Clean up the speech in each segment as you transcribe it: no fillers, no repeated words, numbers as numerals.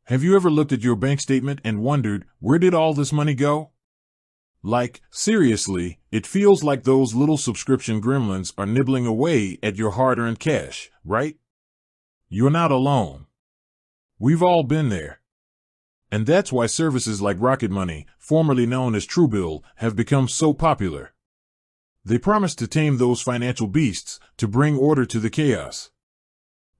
Have you ever looked at your bank statement and wondered, where did all this money go? Like, seriously, it feels like those little subscription gremlins are nibbling away at your hard-earned cash, right? You're not alone. We've all been there. And that's why services like Rocket Money, formerly known as Truebill, have become so popular. They promise to tame those financial beasts, to bring order to the chaos.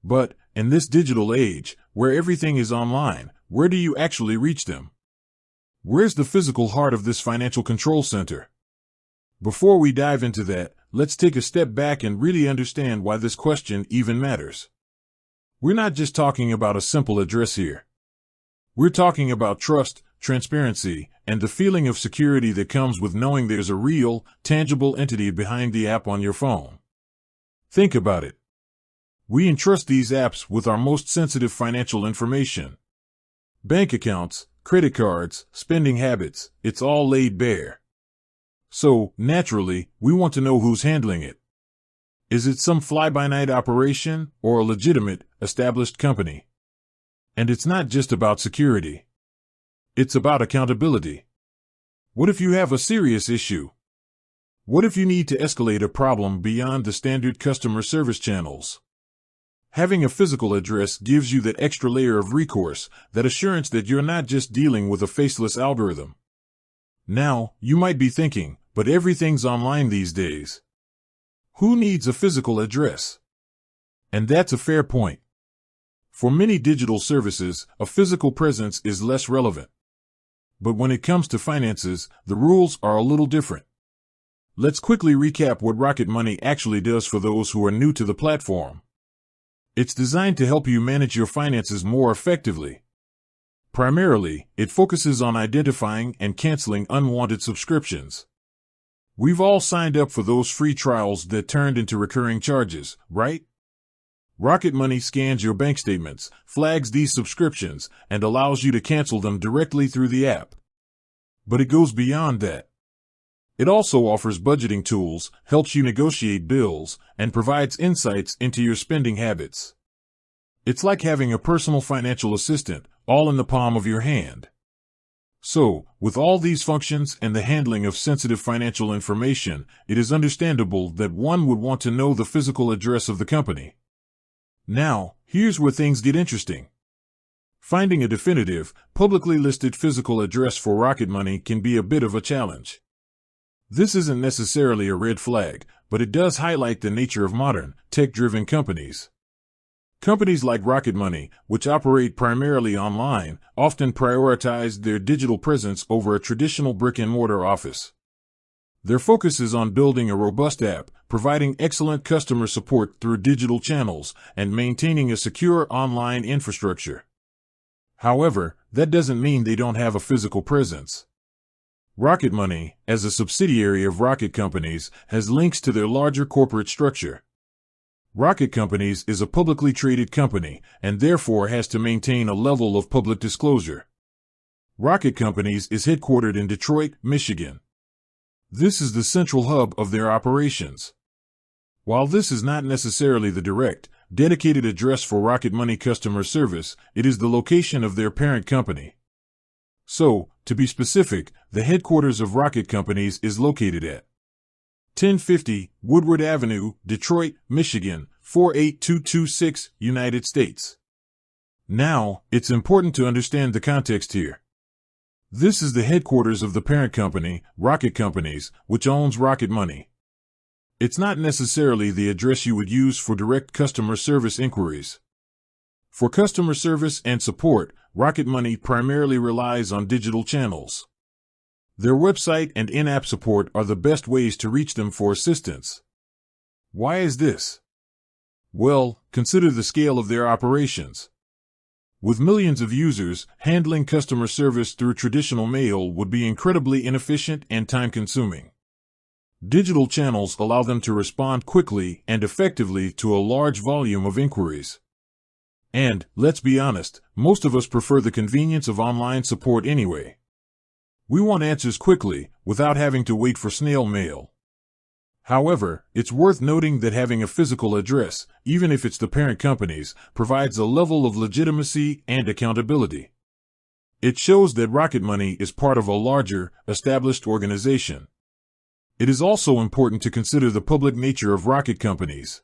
But, in this digital age, where everything is online, where do you actually reach them? Where's the physical heart of this financial control center? Before we dive into that, let's take a step back and really understand why this question even matters. We're not just talking about a simple address here. We're talking about trust, transparency, and the feeling of security that comes with knowing there's a real, tangible entity behind the app on your phone. Think about it. We entrust these apps with our most sensitive financial information. Bank accounts, credit cards, spending habits, it's all laid bare. So, naturally, we want to know who's handling it. Is it some fly-by-night operation or a legitimate, established company? And it's not just about security. It's about accountability. What if you have a serious issue? What if you need to escalate a problem beyond the standard customer service channels? Having a physical address gives you that extra layer of recourse, that assurance that you're not just dealing with a faceless algorithm. Now, you might be thinking, but everything's online these days. Who needs a physical address? And that's a fair point. For many digital services, a physical presence is less relevant. But when it comes to finances, the rules are a little different. Let's quickly recap what Rocket Money actually does for those who are new to the platform. It's designed to help you manage your finances more effectively. Primarily, it focuses on identifying and canceling unwanted subscriptions. We've all signed up for those free trials that turned into recurring charges, right? Rocket Money scans your bank statements, flags these subscriptions, and allows you to cancel them directly through the app. But it goes beyond that. It also offers budgeting tools, helps you negotiate bills, and provides insights into your spending habits. It's like having a personal financial assistant, all in the palm of your hand. So, with all these functions and the handling of sensitive financial information, it is understandable that one would want to know the physical address of the company. Now, here's where things get interesting. Finding a definitive, publicly listed physical address for Rocket Money can be a bit of a challenge. This isn't necessarily a red flag, but it does highlight the nature of modern, tech-driven companies. Companies like Rocket Money, which operate primarily online, often prioritize their digital presence over a traditional brick-and-mortar office. Their focus is on building a robust app, providing excellent customer support through digital channels, and maintaining a secure online infrastructure. However, that doesn't mean they don't have a physical presence. Rocket Money, as a subsidiary of Rocket Companies, has links to their larger corporate structure. Rocket Companies is a publicly traded company, and therefore has to maintain a level of public disclosure. Rocket Companies is headquartered in Detroit, Michigan. This is the central hub of their operations. While this is not necessarily the direct, dedicated address for Rocket Money customer service, it is the location of their parent company. So, to be specific, the headquarters of Rocket Companies is located at 1050 Woodward Avenue, Detroit, Michigan, 48226, United States. Now, it's important to understand the context here. This is the headquarters of the parent company, Rocket Companies, which owns Rocket Money. It's not necessarily the address you would use for direct customer service inquiries. For customer service and support, Rocket Money primarily relies on digital channels. Their website and in-app support are the best ways to reach them for assistance. Why is this? Well, consider the scale of their operations. With millions of users, handling customer service through traditional mail would be incredibly inefficient and time-consuming. Digital channels allow them to respond quickly and effectively to a large volume of inquiries. And, let's be honest, most of us prefer the convenience of online support anyway. We want answers quickly, without having to wait for snail mail. However, it's worth noting that having a physical address, even if it's the parent company's, provides a level of legitimacy and accountability. It shows that Rocket Money is part of a larger, established organization. It is also important to consider the public nature of rocket companies.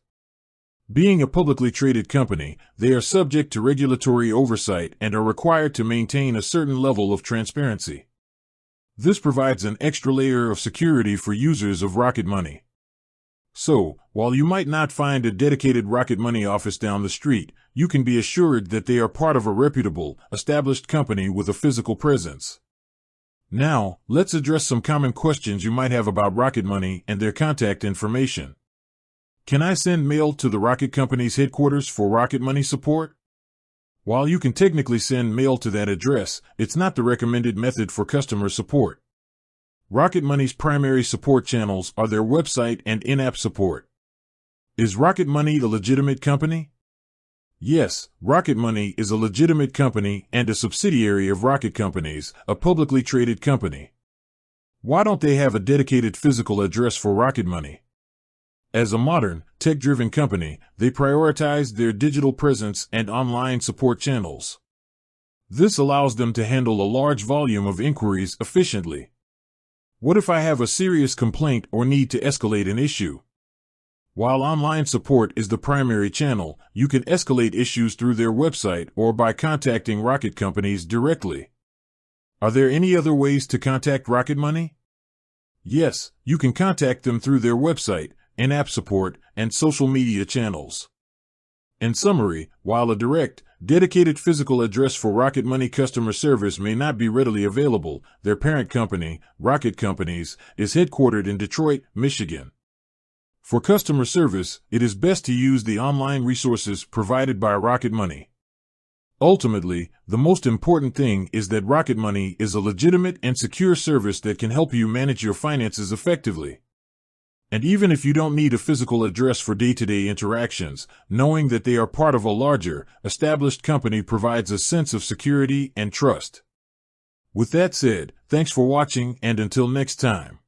Being a publicly traded company, they are subject to regulatory oversight and are required to maintain a certain level of transparency. This provides an extra layer of security for users of Rocket Money. So, while you might not find a dedicated Rocket Money office down the street, you can be assured that they are part of a reputable, established company with a physical presence. Now, let's address some common questions you might have about Rocket Money and their contact information. Can I send mail to the Rocket Company's headquarters for Rocket Money support? While you can technically send mail to that address, it's not the recommended method for customer support. Rocket Money's primary support channels are their website and in-app support. Is Rocket Money a legitimate company? Yes, Rocket Money is a legitimate company and a subsidiary of Rocket Companies, a publicly traded company. Why don't they have a dedicated physical address for Rocket Money? As a modern, tech-driven company, they prioritize their digital presence and online support channels. This allows them to handle a large volume of inquiries efficiently. What if I have a serious complaint or need to escalate an issue? While online support is the primary channel, you can escalate issues through their website or by contacting Rocket Companies directly. Are there any other ways to contact Rocket Money? Yes, you can contact them through their website, in-app support, and social media channels. In summary, while a direct, dedicated physical address for Rocket Money customer service may not be readily available, their parent company, Rocket Companies, is headquartered in Detroit, Michigan. For customer service, it is best to use the online resources provided by Rocket Money. Ultimately, the most important thing is that Rocket Money is a legitimate and secure service that can help you manage your finances effectively. And even if you don't need a physical address for day-to-day interactions, knowing that they are part of a larger, established company provides a sense of security and trust. With that said, thanks for watching, and until next time.